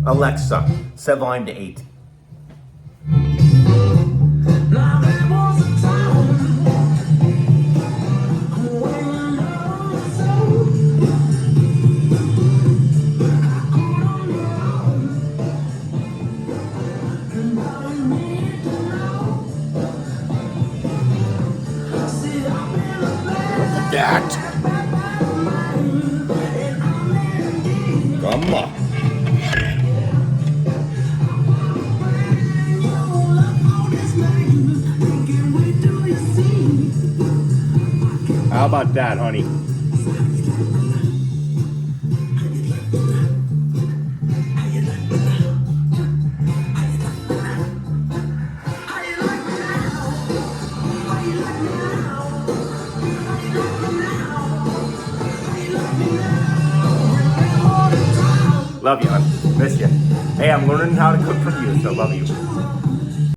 Alexa, set volume to 8. Now there was a time when love was so good on your own, and I need to know. See, I've been a bad That. and I'm indeed. Come on. How about that, honey? Love you, hon. Miss you. Hey, I'm learning how to cook from you, so love you.